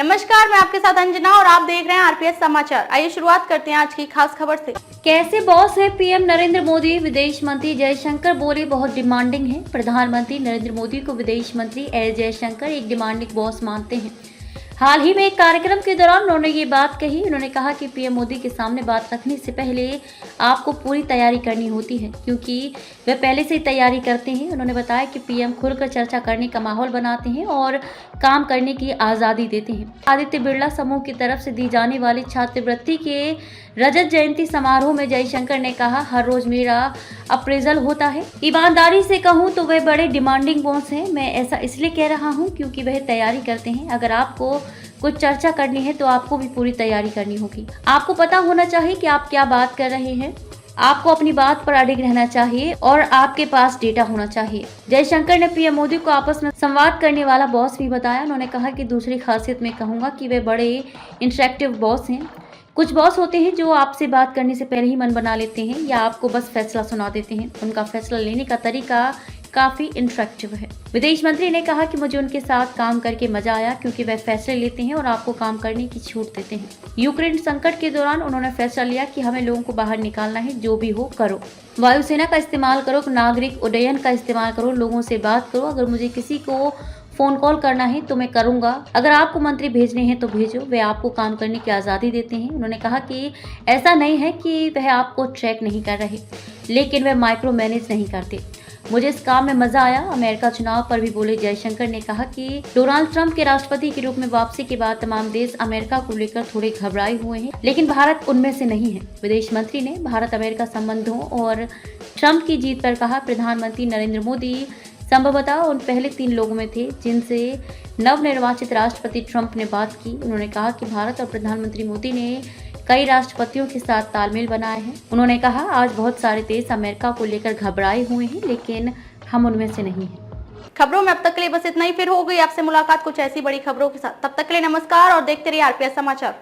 नमस्कार, मैं आपके साथ अंजना और आप देख रहे हैं आरपीएस समाचार। आइए शुरुआत करते हैं आज की खास खबर से। कैसे बॉस है पीएम नरेंद्र मोदी? विदेश मंत्री जयशंकर बोले बहुत डिमांडिंग है। प्रधानमंत्री नरेंद्र मोदी को विदेश मंत्री एस जयशंकर एक डिमांडिंग बॉस मानते हैं। हाल ही में एक कार्यक्रम के दौरान उन्होंने ये बात कही। उन्होंने कहा कि पीएम मोदी के सामने बात रखने से पहले आपको पूरी तैयारी करनी होती है, क्योंकि वे पहले से ही तैयारी करते हैं। उन्होंने बताया कि पीएम खुलकर चर्चा करने का माहौल बनाते हैं और काम करने की आज़ादी देते हैं। आदित्य बिरला समूह की तरफ से दी जाने वाली छात्रवृत्ति के रजत जयंती समारोह में जयशंकर ने कहा, हर रोज मेरा अप्रेजल होता है। ईमानदारी से कहूँ तो वह बड़े डिमांडिंग बॉस हैं। मैं ऐसा इसलिए कह रहा हूँ क्योंकि वह तैयारी करते हैं। अगर आपको कुछ चर्चा करनी है तो आपको भी पूरी तैयारी करनी होगी। आपको पता होना चाहिए कि आप क्या बात कर रहे हैं। आपको अपनी बात पर अडिग रहना चाहिए और आपके पास डेटा होना चाहिए। जयशंकर ने पीएम मोदी को आपस में संवाद करने वाला बॉस भी बताया। उन्होंने कहा कि दूसरी खासियत में कहूँगा कि वे बड़े इंटरेक्टिव बॉस हैं। कुछ बॉस होते हैं जो आपसे बात करने से पहले ही मन बना लेते हैं या आपको बस फैसला सुना देते हैं। उनका फैसला लेने का तरीका काफी इंटरेक्टिव है। विदेश मंत्री ने कहा कि मुझे उनके साथ काम करके मजा आया, क्योंकि वह फैसले लेते हैं और आपको काम करने की छूट देते हैं। यूक्रेन संकट के दौरान उन्होंने फैसला लिया कि हमें लोगों को बाहर निकालना है, जो भी हो करो। वायुसेना का इस्तेमाल करो, नागरिक उड्डयन का इस्तेमाल करो, लोगों से बात करो। अगर मुझे किसी को फोन कॉल करना है तो मैं करूंगा। अगर आपको मंत्री भेजने हैं तो भेजो। वे आपको काम करने की आज़ादी देते हैं। उन्होंने कहा कि ऐसा नहीं है कि वह आपको ट्रैक नहीं कर रहे, लेकिन वह माइक्रो मैनेज नहीं करते। मुझे इस काम में मजा आया। अमेरिका चुनाव पर भी बोले जयशंकर ने कहा कि डोनाल्ड ट्रंप के राष्ट्रपति के रूप में वापसी के बाद तमाम देश अमेरिका को लेकर थोड़े घबराए हुए हैं, लेकिन भारत उनमें से नहीं है। विदेश मंत्री ने भारत अमेरिका संबंधों और ट्रंप की जीत पर कहा, प्रधानमंत्री नरेंद्र मोदी संभवतः उन पहले 3 लोगों में थे जिनसे नवनिर्वाचित राष्ट्रपति ट्रंप ने बात की। उन्होंने कहा कि भारत और प्रधानमंत्री मोदी ने कई राष्ट्रपतियों के साथ तालमेल बनाया है। उन्होंने कहा, आज बहुत सारे देश अमेरिका को लेकर घबराए हुए हैं, लेकिन हम उनमें से नहीं हैं। खबरों में अब तक के लिए बस इतना ही। फिर हो गई आपसे मुलाकात कुछ ऐसी बड़ी खबरों के साथ। तब तक के लिए नमस्कार और देखते रहिए आरपीएस समाचार।